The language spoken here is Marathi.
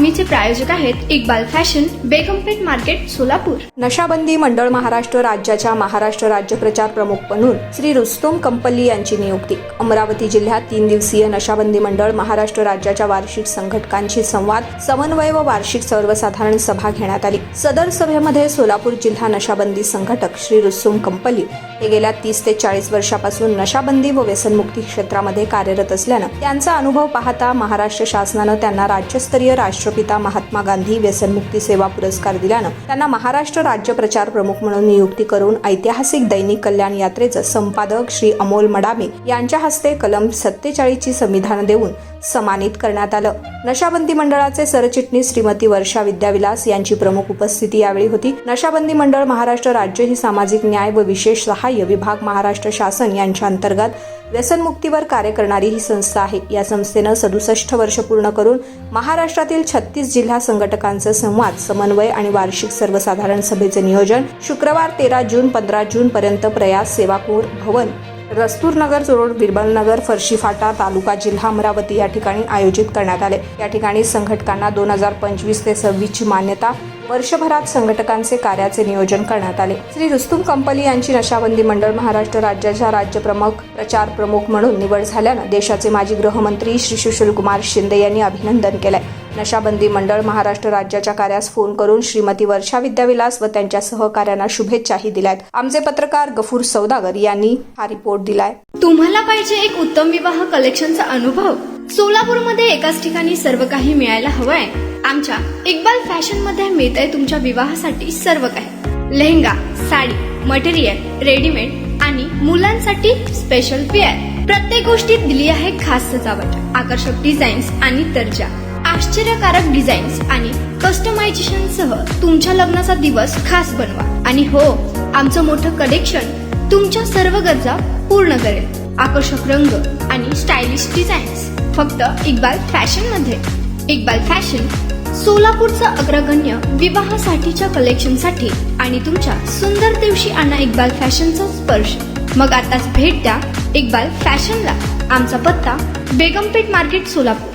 बातमीचे प्रायोजक आहेत इक्बाल फॅशन, बेगमपेठ मार्केट, सोलापूर। नशाबंदी मंडळ महाराष्ट्र राज्याच्या महाराष्ट्र राज्य प्रचार प्रमुख म्हणून श्री रुस्तुम कंपल्ली यांची नियुक्ती। अमरावती जिल्ह्यात 3 दिवसीय नशाबंदी मंडळ महाराष्ट्र राज्याच्या वार्षिक संघटकांशी संवाद, समन्वय व वार्षिक सर्वसाधारण सभा घेण्यात आली। सदर सभेमध्ये सोलापूर जिल्हा नशाबंदी संघटक श्री रुस्तुम कंपल्ली हे गेल्या 30 ते 40 वर्षापासून नशाबंदी व व्यसनमुक्ती क्षेत्रामध्ये कार्यरत असल्यानं त्यांचा अनुभव पाहता महाराष्ट्र शासनानं त्यांना राज्यस्तरीय राष्ट्रपिता महात्मा गांधी व्यसनमुक्ती सेवा पुरस्कार दिल्यानं त्यांना महाराष्ट्र राज्य प्रचार प्रमुख म्हणून नियुक्ती करून ऐतिहासिक दैनिक कल्याण यात्रेचं संपादक श्री अमोल मडामी यांच्या हस्ते कलम 47 ची संविधान देऊन सन्मानित करण्यात आलं। नशाबंदी मंडळाचे सरचिटणीस श्रीमती वर्षा विद्याविलास यांची प्रमुख उपस्थिती यावेळी होती। नशाबंदी मंडळ महाराष्ट्र राज्य ही सामाजिक न्याय व विशेष सहाय्य विभाग महाराष्ट्र शासन यांच्या अंतर्गत व्यसनमुक्तीवर कार्य करणारी ही संस्था आहे। या संस्थेनं 67 वर्ष पूर्ण करून महाराष्ट्रातील 36 जिल्हा संघटकांचा संवाद, समन्वय आणि वार्षिक सर्वसाधारण सभेचे नियोजन शुक्रवार 13 जून 15 जून पर्यंत प्रयास सेवापूर भवन, रस्तूरनगर रोड, बिरबलनगर, फरशीफाटा, तालुका, जिल्हा अमरावती या ठिकाणी आयोजित करण्यात आले। या ठिकाणी संघटकांना 2025 ते 26 ची मान्यता, वर्षभरात संघटकांचे कार्याचे नियोजन करण्यात आले। श्री रुस्तुम कंपल्ली यांची नशाबंदी मंडळ महाराष्ट्र राज्याच्या राज्य प्रचार प्रमुख म्हणून निवड झाल्यानं देशाचे माजी गृहमंत्री श्री सुशीलकुमार शिंदे यांनी अभिनंदन केलंय। नशाबंदी मंडळ महाराष्ट्र राज्याच्या कार्यास फोन करून श्रीमती वर्षा विद्याविलास व त्यांच्या सहकार्यांना शुभेच्छाही दिल्यात। आमचे पत्रकार गफूर सौदागर यांनी हा रिपोर्ट दिलाय। तुम्हाला पाहिजे एक उत्तम विवाह कलेक्शनचा अनुभव? सोलापूरमध्ये एकाच ठिकाणी सर्व काही मिळायला हवंय? आमच्या इक्बाल फॅशन मध्ये मिळतंय तुमच्या विवाहासाठी सर्व काही। लेहंगा, साडी, मटेरियल, रेडीमेड आणि मुलांसाठी स्पेशल वेअर, प्रत्येक गोष्टीत दिली आहे खास सजावट, आकर्षक डिझाईन्स आणि दर्जा, आश्चर्यकारक डिझाईन्स आणि कस्टमायझेशन सह तुमच्या लग्नाचा दिवस खास बनवा। आणि हो, आमचं मोठं कलेक्शन तुमच्या सर्व गरजा पूर्ण करेल। आकर्षक रंग आणि स्टायलिश डिझाईन्स फक्त इक्बाल फॅशन मध्ये। इक्बाल फॅशन सोलापूरचं अग्रगण्य विवाहासाठीच्या कलेक्शनसाठी आणि तुमच्या सुंदर दिवशी आणा इक्बाल फॅशनचा स्पर्श। मग आताच भेट द्या इक्बाल फॅशनला। आमचा पत्ता बेगमपेठ मार्केट, सोलापूर।